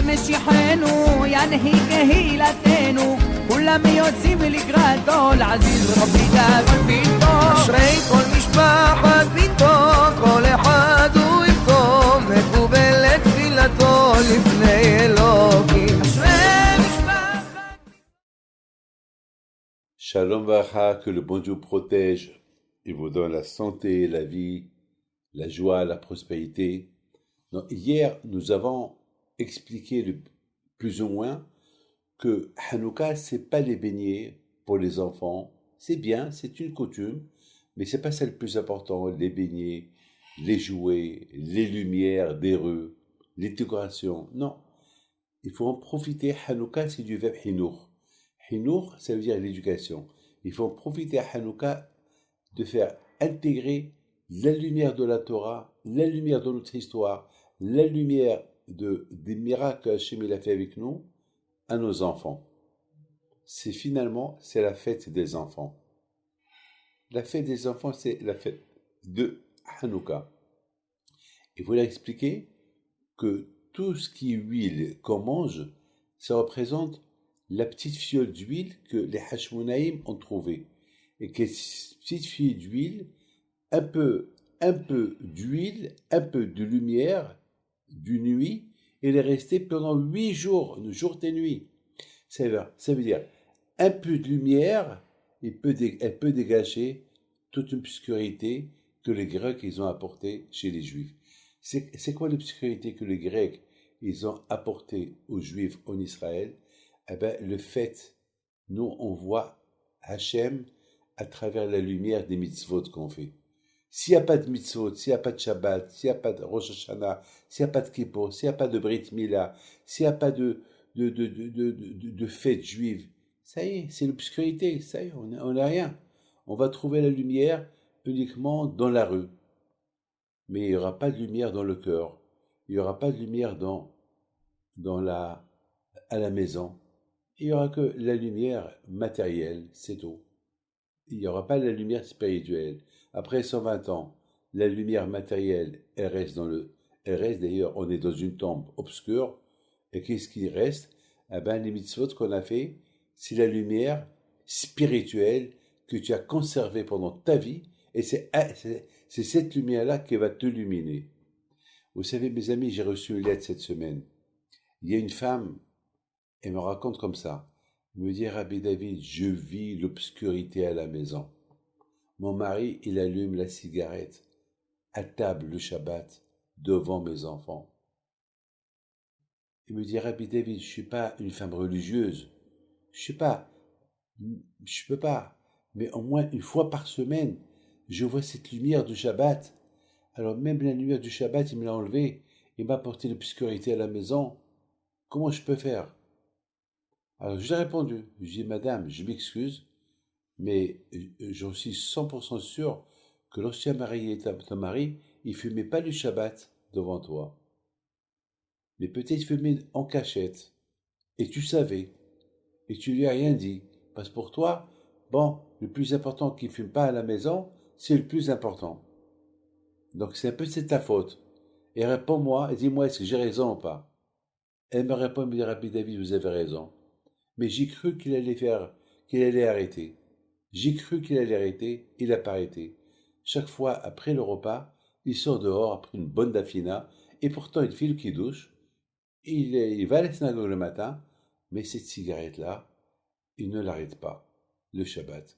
مش يحنوا يعني هيك هي لاتينو كل ما يوزيم الجراتو العزيز ربي داخل بيتو אשרי כל משפחת ביתו, כל אחד הוא יבכו, מקובל את תפילתו לפני אלוקים. אשרי משפחת Shalom Vacha, que le bon Dieu protège et vous donne la santé, la vie, la joie, la prospérité. Donc, hier, nous avons expliqué plus ou moins que Hanouka, c'est pas les beignets pour les enfants. C'est bien, c'est une coutume, mais c'est pas ça le plus important. Les beignets, les jouets, les lumières des rues, les décorations. Non. Il faut en profiter. Hanouka, c'est du verbe hinour. Hinour, ça veut dire l'éducation. Il faut en profiter à Hanouka de faire intégrer la lumière de la Torah, la lumière de notre histoire, la lumière des miracles que Hachem a fait avec nous, à nos enfants. C'est la fête des enfants. La fête des enfants, c'est la fête de Hanouka. Il faut leur expliquer que tout ce qui est huile qu'on mange, ça représente la petite fiole d'huile que les Hashmonaïm ont trouvée. Et que cette petite fiole d'huile, un peu d'huile, un peu de lumière, du nuit, elle est restée pendant 8 jours, jour et nuit. Ça veut dire, un peu de lumière, elle peut dégager toute une obscurité que les Grecs ils ont apportée chez les Juifs. C'est quoi l'obscurité que les Grecs ils ont apportée aux Juifs en Israël? Eh bien, le fait, nous on voit Hachem à travers la lumière des mitzvot qu'on fait. S'il n'y a pas de mitzvot, s'il n'y a pas de Shabbat, s'il n'y a pas de Rosh Hashanah, s'il n'y a pas de Kippour, s'il n'y a pas de Brit Mila, s'il n'y a pas de fête juive, ça y est, c'est l'obscurité, ça y est, on n'a rien. On va trouver la lumière uniquement dans la rue. Mais il n'y aura pas de lumière dans le cœur. Il n'y aura pas de lumière à la maison. Il n'y aura que la lumière matérielle, c'est tout. Il n'y aura pas la lumière spirituelle. Après 120 ans, la lumière matérielle, elle reste d'ailleurs, on est dans une tombe obscure. Et qu'est-ce qui reste? Eh bien, les mitzvot qu'on a fait, c'est la lumière spirituelle que tu as conservée pendant ta vie. Et c'est cette lumière-là qui va t'illuminer. Vous savez, mes amis, j'ai reçu une lettre cette semaine. Il y a une femme, elle me raconte comme ça. Elle me dit, Rabbi David, je vis l'obscurité à la maison. Mon mari, il allume la cigarette à table le Shabbat devant mes enfants. Il me dit, Rabbi David, je suis pas une femme religieuse. Je peux pas. Mais au moins une fois par semaine, je vois cette lumière du Shabbat. Alors même la lumière du Shabbat, il me l'a enlevée. Il m'a apporté l'obscurité à la maison. Comment je peux faire? Alors je lui ai répondu. Je lui ai dit, madame, je m'excuse, mais j'en suis 100% sûr que lorsqu'il a marié ton mari, il fumait pas le Shabbat devant toi. Mais peut-être il fumait en cachette. Et tu savais. Et tu lui as rien dit. Parce que pour toi, bon, le plus important qu'il fume pas à la maison, c'est le plus important. Donc c'est ta faute. Et réponds-moi, et dis-moi, est-ce que j'ai raison ou pas? Elle me répond, me dit, Rabbi David, vous avez raison. Mais j'ai cru qu'il allait arrêter. J'ai cru qu'il allait arrêter, il n'a pas arrêté. Chaque fois, après le repas, il sort dehors après une bonne dafina, et pourtant il fait le kidouche, il va à la synagogue le matin, mais cette cigarette-là, il ne l'arrête pas, le Shabbat.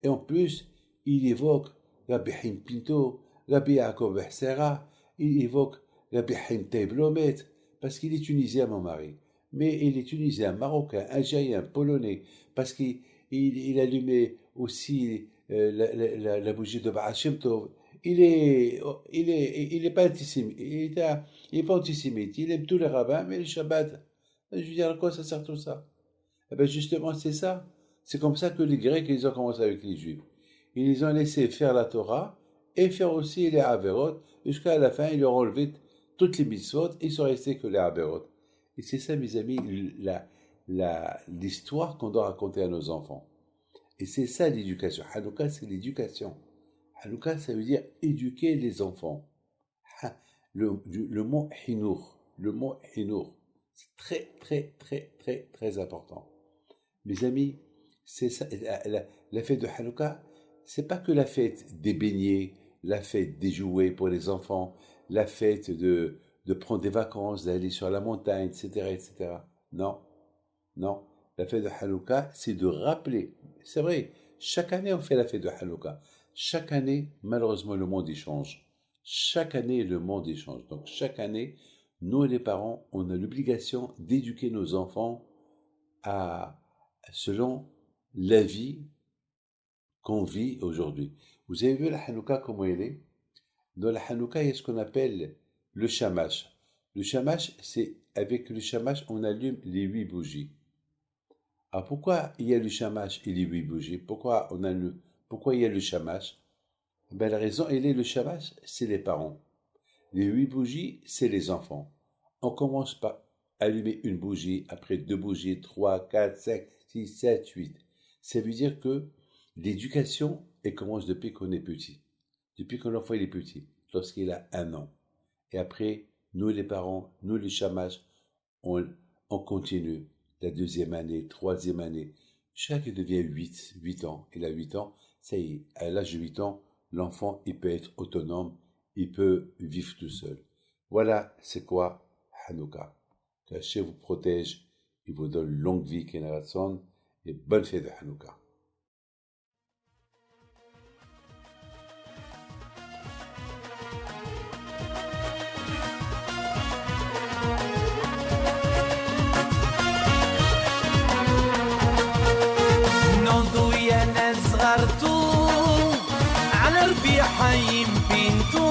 Et en plus, il évoque Rabbi Haim Pinto, Rabbi Yaakov Bersera, il évoque Rabbi Haim Teiblomet, parce qu'il est tunisien, mon mari. Mais il est tunisien, marocain, algérien, polonais, parce qu'il allumait aussi la bougie de Baal Shem Tov. Il est pas antisémite, il est pas antisémite, il aime tous les rabbins, mais le Shabbat, je veux dire, à quoi ça sert tout ça? Eh bien justement, c'est ça. C'est comme ça que les Grecs, ils ont commencé avec les Juifs. Ils les ont laissé faire la Torah et faire aussi les Averot, jusqu'à la fin, ils leur ont enlevé toutes les mitzvot, et ils sont restés que les Averot. Et c'est ça, mes amis, l'histoire qu'on doit raconter à nos enfants. Et c'est ça l'éducation. Hanouka, c'est l'éducation. Hanouka, ça veut dire éduquer les enfants. Le mot hinour, C'est très, très, très, très, très important. Mes amis, c'est ça, la fête de Hanouka, c'est pas que la fête des beignets, la fête des jouets pour les enfants, la fête de prendre des vacances, d'aller sur la montagne, etc., etc. Non, non. La fête de Hanouka, c'est de rappeler. C'est vrai, chaque année, on fait la fête de Hanouka. Chaque année, malheureusement, le monde y change. Chaque année, le monde y change. Donc, chaque année, nous, les parents, on a l'obligation d'éduquer nos enfants selon la vie qu'on vit aujourd'hui. Vous avez vu la Hanouka, comment elle est? Dans la Hanouka, il y a ce qu'on appelle le shamash. Le shamash, c'est avec le shamash, on allume les 8 bougies. Alors pourquoi il y a le shamash et les 8 bougies? Pourquoi il y a le shamash? Ben, la raison, elle est le shamash, c'est les parents. Les 8 bougies, c'est les enfants. On commence par allumer une bougie, après 2 bougies, 3, 4, 5, 6, 7, 8. Ça veut dire que l'éducation, elle commence depuis qu'on est petit. Depuis que l'enfant il est petit, lorsqu'il a 1 an. Et après, nous les parents, nous les shamash, on continue. La 2e année, 3e année, chaque devient 8 ans. Il a 8 ans, ça y est, à l'âge de 8 ans, l'enfant, il peut être autonome, il peut vivre tout seul. Voilà, c'est quoi Hanouka. Que Hachem vous protège, il vous donne longue vie, Kenaratson, et bonne fête de Hanouka. على ربيع حي بنتو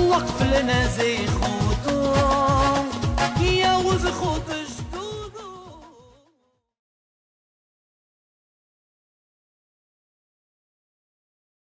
وقف لنا زي خوتو يا وز خوتو